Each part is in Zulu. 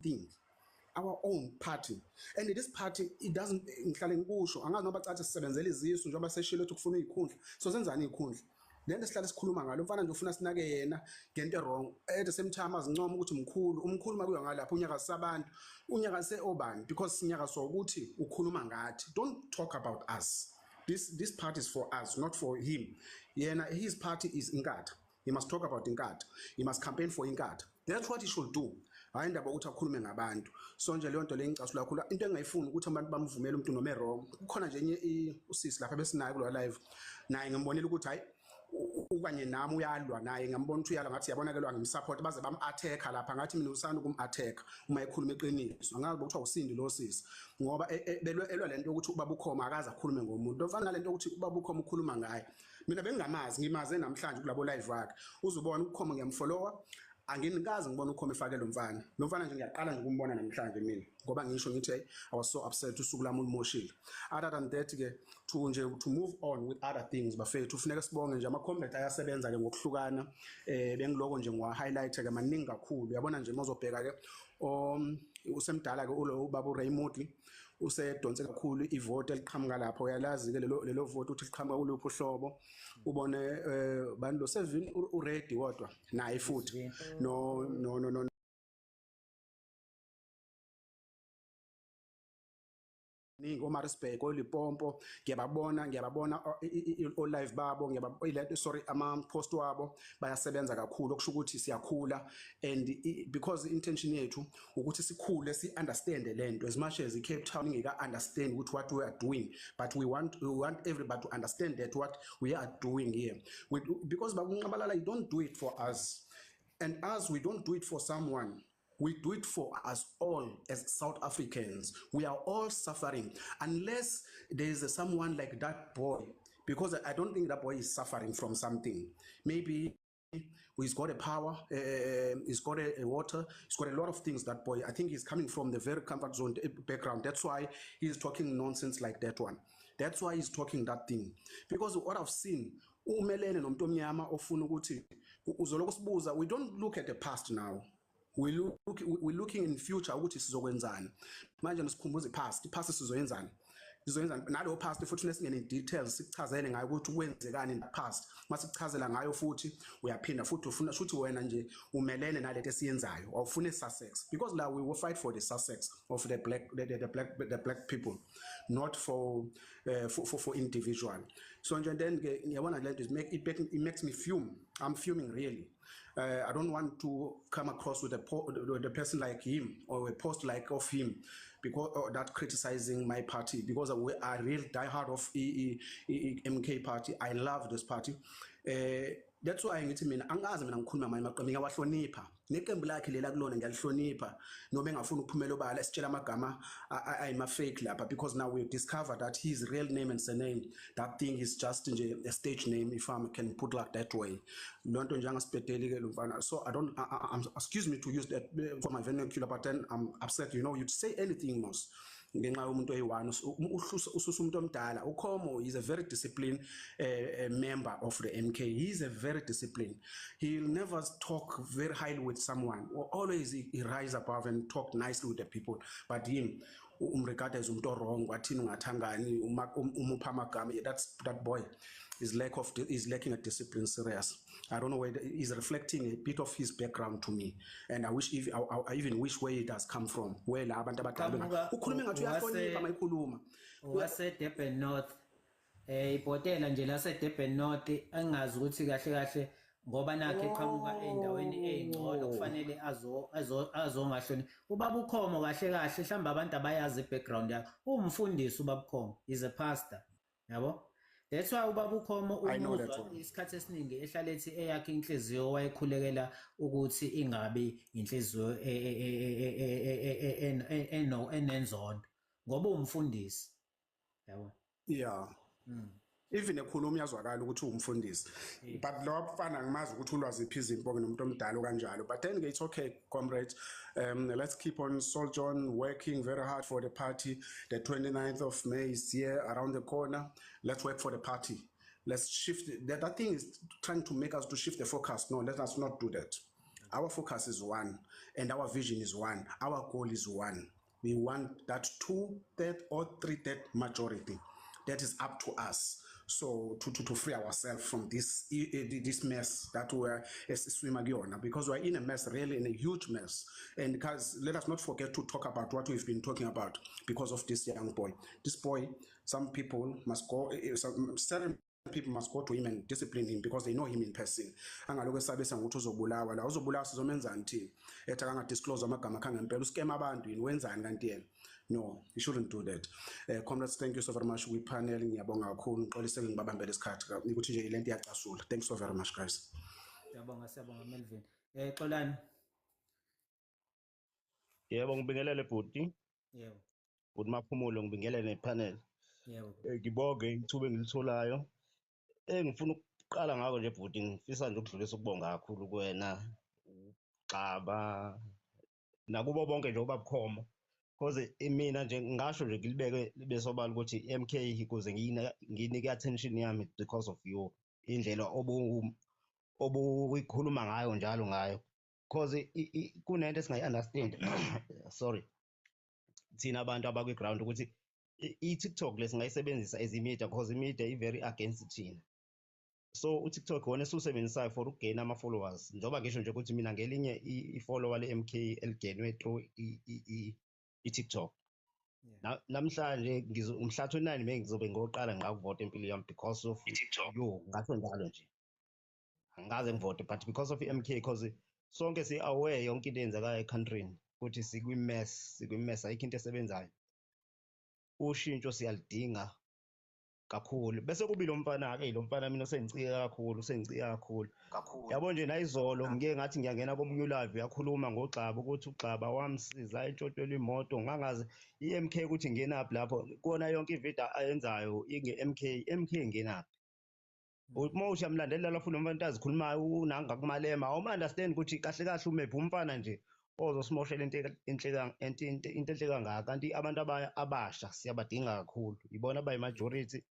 thing. Our own party. And this party, it doesn't ngihlale ngikusho angazi noba cathi sisebenzela izisu njengoba seshilo ukuthi kufuna izikhundla so senzani izikhundla lento sihlala sikhuluma ngalo mfana nje ufuna sinake yena ngento wrong at the same time azincoma ukuthi umkhulu makuya ngalapha unyaka sabantu unyaka seobani because sinyaka so ukuthi ukhuluma ngathi. Don't talk about us. This party is for us, not for him. Yena his party is inkatha. He must talk about inkatha. He must campaign for inkatha. That's what he should do. Hayi indaba ukuthi akhulume ngabantu. So nje leyo nto le ngicasula kakhulu into engayifuni ukuthi abantu bamvumele umuntu noma wrong. Kukhona nje enye usisi lapha besinayo kulo live. Naye ngimbonela ukuthi hayi ukanye nami uyalwa naye ngambona ukuthi uyalwa ngathi yabonakelwa ngimsupport baze bam-attack lapha ngathi mina usanda ukum-attack uma ekhuluma eqiniso angazi ukuthi awusindi lo sisi ngoba elwa lento ukuthi ubaba ukhoma akaze akhulume ngomuntu ofana nalento ukuthi ubaba ukhoma ukhuluma ngaye mina bengingamazi ngimaze namhlanje kulabo live wakhe uzubona ukhoma ngiyamfollowa anginikazi ngibona ukhoma efakela umfana lo mfana nje ngiyaqala nje ukumbona namhlanje mina ngoba ngisho ngithi I was so upset usuku lami ulimoshile. Other than that ke to move on with other things bafethu ufuneka sibonge nje ama-combat ayasebenza ke ngokuhlukana bengiloko nje ngiwa highlight ke maningi kakhulu yabona nje mawuzobheka ke usemdala ke ulo ubaba Raymond usedonse kakhulu ivote eliqhamuka lapho uyalazi ke lelo vote uthi liqhamuka kuluphi uhlobo ubone bani lo 7 uready kodwa naye futhi no ningi oMaritzburg oLipompo ngiyababona live babo sorry ama-post wabo bayasebenza kakhulu okusho ukuthi siyakhula and because intention yethu ukuthi sikhule si-understand lento as much as Cape Town ngeka-understand ukuthi what we are doing but we want everybody to understand that what we are doing here because bakunqabalala you don't do it for us and us we don't do it for someone. We do it for us all as South Africans. We are all suffering unless there is someone like that boy, because I don't think that boy is suffering from something. Maybe he's got a power, he's got a water, he's got a lot of things, that boy. I think he's coming from the very comfort zone background. That's why he's talking nonsense like that one. That's why he's talking that thing. Because what I've seen, umelene nomuntu omnyama ofuna ukuthi uzoloko sibuza, we don't look at the past now. We're looking in future ukuthi sizokwenzani manje nisikhumbuze past sizoyenzani nalo past futhi nesingene details sikuchazele ngayo ukuthi kwenzekani in the past masichazela ngayo futhi uyaphinda futhi ufuna ukuthi wena nje umelene nalento esiyenzayo awufune Sussex because la we will fight for the Sussex of the black people not for individual. So nje then ngiyabona lento it makes me fume. I'm fuming really. I don't want to come across with a person like him or a post like of him because that criticizing my party, because we are real diehard of MK party. I love this party. That's why ngithi mina angazi mina ngikhuluma manje maqembu ngiyawahlonipha neqembu lakhe lela kulona ngiyalihlonipha noma engafuna ukuphumela obala sitshela amagama ayima fake lapha because now we discover that his real name and surname that thing is just nje a stage name if I can put like that way lonto nje angasipedeli ke lumfana. So I'm excuse me to use that for my vernacular but then I'm upset, you know, you say anything most ngenxa yomuntu oyi1 ususa umuntu omdala uKhomo is a very disciplined member of the MK. He is a very disciplined. He'll never talk very highly with someone, always he rise above and talk nicely with the people, but him umregard as umuntu wrong wathini ungathangani umupha amagama. That's that boy is lacking a discipline serious. I don't know where he's reflecting a bit of his background to me, and I even wish where it does come from. Where la abantu abadala ukhuluma ngathi uyahlonipha mayikhuluma wase Durban North ipotela nje la se Durban North angazi ukuthi kahle ngoba nakhe eqhamuka endaweni ezingcono kufanele azongahloni ubaba uKhomo kahle mhlamba abantu abayazi background yakhe umfundisi ubaba uKhomo is a pastor yabo. That's why ubaba uKhomo umuzwa isikhathi esiningi ehlala ethi eyakhe inhliziyo wayekhulekela ukuthi ingabi inhliziyo enenzondo ngoba umfundisi yabo. Yeah. Even ekhuluma uyazwakala ukuthi umfundisi but lo mfana ngimazi ukuthi ulwazi iphizimpo nomuntu omdala kanjalo, but then it's okay comrades. Let's keep on soldier on working very hard for the party. The 29th of May is here around the corner. Let's work for the party. Let's shift that thing is trying to make us to shift the focus. No, let us not do that. Our focus is one, and our vision is one. Our goal is one. We want that 2/3 or 3/3 majority. That is up to us. So to free ourselves from this mess that we're swimming on, because we're in a mess, really in a huge mess. And because let us not forget to talk about what we've been talking about because of this young boy. This boy, some people must go, certain people must go to him and discipline him because they know him in person. Angaloku esabisa ngokuthi uzobulawa la uzobulawa sizomenzani thina ethi akangadisclose amagama akhe ngempela uskema abantu yini wenzani kanti yena. No, you shouldn't do that. Comrades, thank you so very much. We panel ngiyabonga kakhulu ngixolise ngibabambele isikhathi ukuthi nje ilento iyacasula. Thanks so very much guys. Siyabonga Melvin. Xolani. Yebo ngibingelele bhuti. Yebo. Bhuti Maphumulo ngibingelele nepanel. Yebo. Ngibonge ithuba engilitholayo. Ngifuna ukuqala ngako nje bhuti ngifisa nje ukudlulisa ukubonga kakhulu kuwena uXaba nakubo bonke nje obabukhoma. Because mina nje ngisho nje ngilibeke libe sobala ukuthi MK ukuze nginike attention yami because of you indlela obuyikhuluma ngayo njalo ngayo because kunento esingayi-understand sorry thina abantu abakwi-ground ukuthi i-TikTok lesingayisebenzisa as i-media because i-media i-very against thina. So uTikTok wona esiwusebenzisayo for ukugain ama-followers njengoba ngisho nje ukuthi mina ngelinye i-follower le-MK eligainwe through i-TikTok. Namhlanje umhla 29 May ngizobe ngiyoqala ngakuvota impilo yami because of you ngathi njalo nje angikaze ngivote but because of i-MK because sonke si-aware yonke into eyenzekayo ekhountryini futhi sikwi-mess ayikho into esebenzayo. Ushintsho siyalidinga kakhulu bese kubi lo mfana-ke lo mfana mina usengicika kakhulu yabo nje nayizolo ngike ngathi ngiyangena komunye ulive yakhuluma ngoXaba ukuthi uXaba wamsiza entshontshelwa imoto ngangazi i-MK ukuthi ngenaphi lapho kona yonke ividiyo ayenzayo inge-MK ngenaphi. Uma uthi yamlandelela futhi umfana azikhulumayo unangakumalema awuma-understand ukuthi kahle kahle umephi umfana nje ozosimoshela into enhle kangaka kanti abantu abasha siyabadinga kakhulu ibona abayi-majority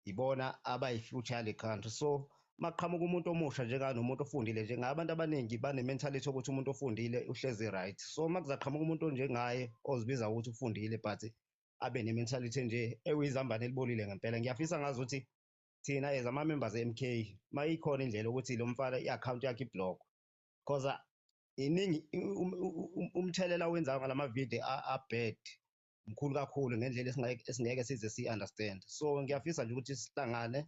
ibona abayi-future yale country. So maqhamuka umuntu omusha njengani umuntu ofundile njengabantu abaningi bane-mentality yokuthi umuntu ofundile uhlezi right. So makuzaqhamuka umuntu onjengaye ozibiza ukuthi ufundile but abe ne-mentality nje ewizambane elibolile ngempela ngiyafisa ngazi ukuthi thina as ama-members e-MK mayikhona indlela ukuthi lo mfana i-account yakhe i-block because iningi umthelela wenzayo ngalamavidiyo a-bad mkhulu kakhulu ngendlela esingeke size si-understand. So ngiyafisa nje ukuthi sihlangane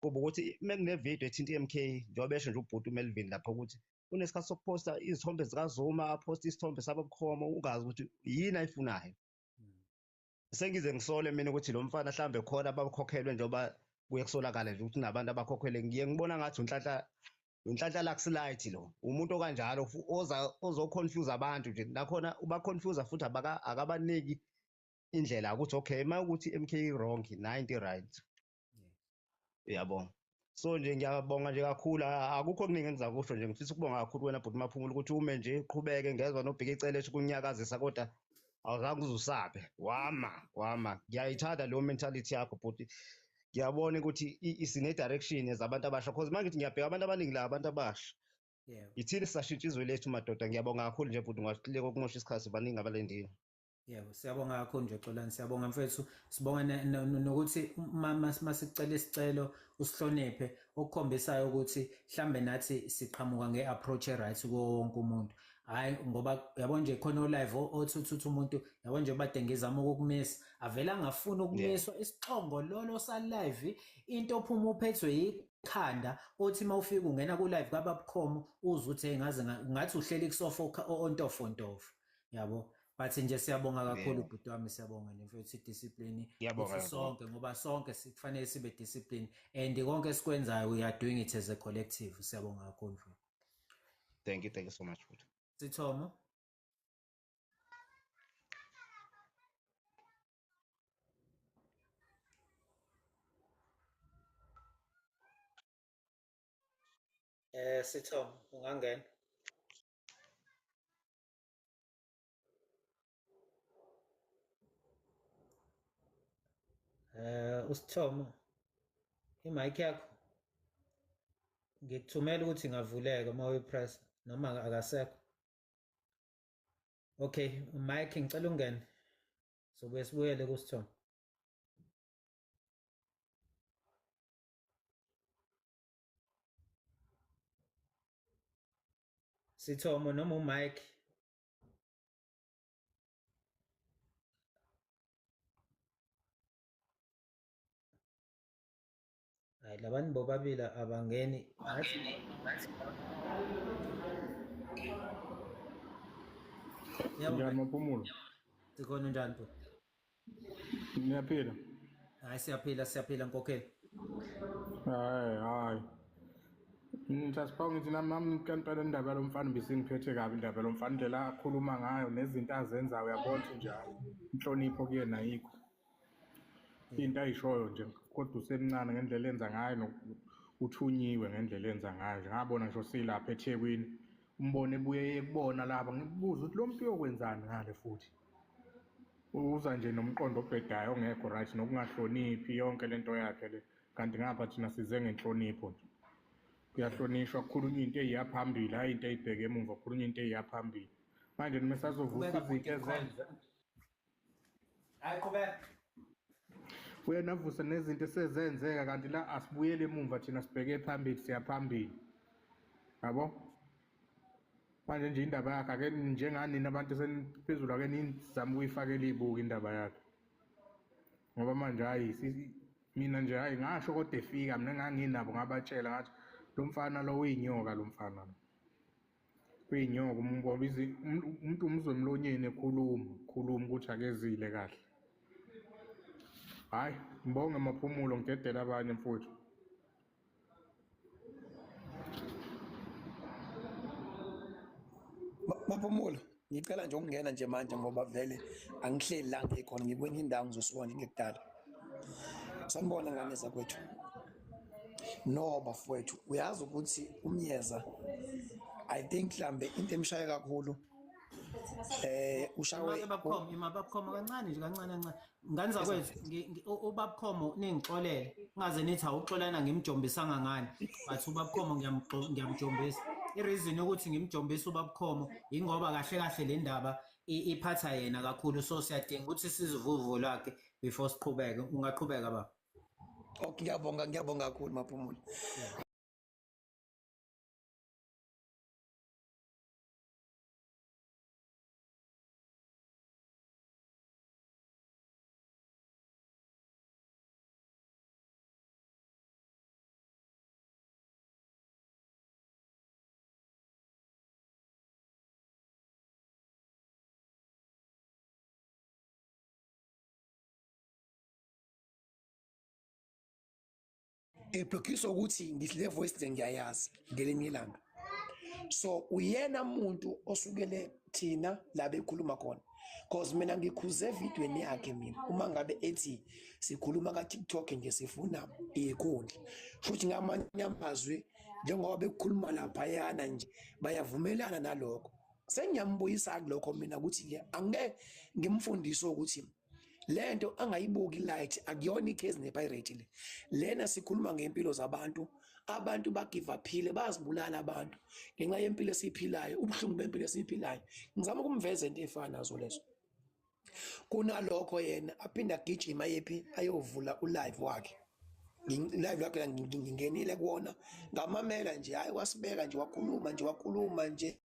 kube ukuthi mekunevidiyo ethinta i-MK njengoba esho nje ubhuti uMelvin lapho ukuthi unesikhathi sokuphosta izithombe zikaZuma aphosta isithombe sababukhoma ungazi ukuthi yini ayifunayo. Sengize ngisole mina ukuthi lo mfana mhlambe khona abakhokhelwe njengoba kuye kusolakala nje ukuthi nabantu abakhokhelwe ngiye ngibona ngathi unhlanhla lakusilite lo umuntu okanjalo ozoconfuse abantu nje nakhona uba-confuse futhi akabaniki indlela ukuthi okay uma ukuthi MK wrong 90 right. Uyabonga. So nje ngiyabonga nje kakhulu akukho okuningi engizakusho nje ngifisa ukubonga kakhulu wena bhuti Maphumulo ukuthi ume nje uqhubeke ngezwe nobheka icele kunyakazisa kodwa awuzange uzusabe wama ngiyayithanda leyo mentality yakho bhuti. Ngiyabona ukuthi isine-direction ezabantu abasha because uma ngithi ngiyabheka abantu abaningi la abantu abasha ithini sisashintsha izwe lethu madoda. Ngiyabonga kakhulu nje bhuti ungahluleka ukumosha isikhathi baningi abalendile. Yebo siyabonga kakhulu nje Xolani siyabonga mfethu sibonga nokuthi masicela isicelo usihloniphe okukhombisayo ukuthi mhlambe nathi siqhamuka nge-approach right kuwo wonke umuntu hayi ngoba yabo nje khona olive othutha umuntu yabo nje bade ngizama ukukumisa avela angafuni ukumiswa isixongo lolo sa-live into ophuma uphethwe yikhanda othi uma ufika ungena ku-live kababukhoma uzwe ukuthi ngathi uhleli kusofa ontofontofo yabo. But nje siyabonga kakhulu bhuti wami siyabonga nje mfethu idiscipline sonke ngoba sonke kufanele sibe discipline and konke esikwenzayo we are doing it as a collective. Siyabonga kakhulu mfethu. Thank you so much bhuti. Sithomo. Sithomo ungangena. Usithomo imic yakho ngikuthumela ukuthi ingavuleka uma uyipress noma akasekho. Okay, Mike ngicela ungene. Sobe sibuyele kuSithombe. Sithomo noma uMike. Hayi labantu bobabili abangeni. Njani Maphumulo? Sikhona njani bro? Niyaphila? Hayi siyaphila Nkokheli. Hayi. Sasiphawu ngithi nami kampela indaba yalomfana bisingiphethe kabi indaba yalomfana indlela akhuluma ngayo nezinto azenzayo uyabona njalo. Inhlonipho kuyena ayikho. Into ayishoyo nje kodwa usemncane ngendlela enza ngayo uthunyiwe ngendlela enza ngayo. Ngabona ngisho silapha eThekwini umbone ebuye ekubona lapha ngibuza ukuthi lo muntu uyokwenzani ngale futhi. Uza nje nomqondo obhedayo ongekho right nokungahloniphi yonke lento yakhe le kanti ngapha thina size ngenhlonipho nje. Kuyahlonishwa kukhulunywa into eyiyaphambili hayi into eyibheke emuva kukhulunywa into eyiyaphambili. Manje noma sazovusa izinto ezenze Hayi qhubeka. uyenavusa nezinto esezenzeka kanti la asibuyele emuva thina sibheke phambili siyaphambili. Yabo? Manje nje indaba yakhe ake njenganini abantu seniphezulu ake nizama ukuyifakela ibuka indaba yakhe. Ngoba manje hayi mina nje hayi ngasho kodwa efika mina nganginabo ngabatshela ngathi lo mfana lo uyinyoka lo mfana. Kuyinyoka umbona umuntu umzwe emlonyeni ekhuluma ukuthi akezile kahle. Hayi ngibonge Maphumulo ngidedela abanye mfowethu. Maphumulo ngicela nje ukungena nje manje ngoba vele angihleli la ngikhona ngikwenye indawo ngizosibona ngekudala. Sanibona ngane zakwethu. No bafowethu uyazi ukuthi uMyeza I think mhlambe into emshaya kakhulu ushawe Babakhomo kancane nje kancane. Ngani zakwethu ubabakhomo ningixolele ungaze nithi awuxolana ngimjombisanga ngani but ubabakhomo ngiyamjombisa. I-reason ukuthi ngimjombisa ubabakhomo ingoba kahle le ndaba iphatha yena kakhulu so siyadinga ukuthi sizivuvo lakhe before siqhubeke. Ungaqhubeka baba. Okay ngiyabonga kakhulu Maphumulo. Eblokiswa ukuthi ngisile voice nje ngiyayazi ngelinye ilanga. So uyena umuntu osukele thina la bekhuluma khona. Cause mina ngikhuze evidweni yakhe mina uma ngabe ethi sikhuluma ka TikTok nje sifuna ikhundla. Futhi ngamanye amazwi njengoba bekhuluma lapha yana nje bayavumelana nalokho. Sengiyambuyisa kulokho mina ukuthi ke angeke ngimfundise ukuthi lento angayibuki light akuyona icase nepirate le. Lena sikhuluma ngempilo zabantu. Abantu bagive uphile bazibulala abantu ngenxa yempilo esiphilayo ubuhlungu bempilo esiphilayo. Ngizama ukumveza into efana nazo lezo. Kunalokho yena aphinda agijima yephi ayovula ulive wakhe. Live yakhe ngingenile kuona ngamamela nje hayi wasibeka nje wakhuluma nje.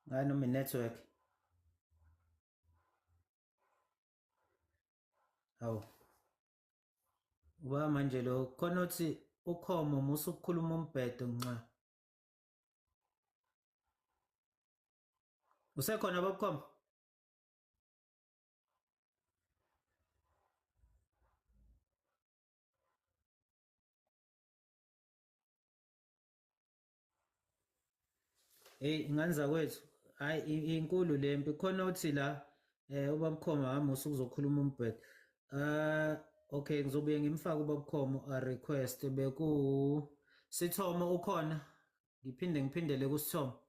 Ngani noma network. Hawu. Uba manje lo khona uthi ukhomo musu ukukhuluma umbhedo nca. Usekhona babukhomo? Hey ngani zakwethu hayi inkulu lempi khona uthi la ubabukhomo hamba usukuzokhuluma umbhedo. Okay ngizobuye ngimfake ubabukhomo request beku Sithomo ukhona ngiphindele kuSithomo.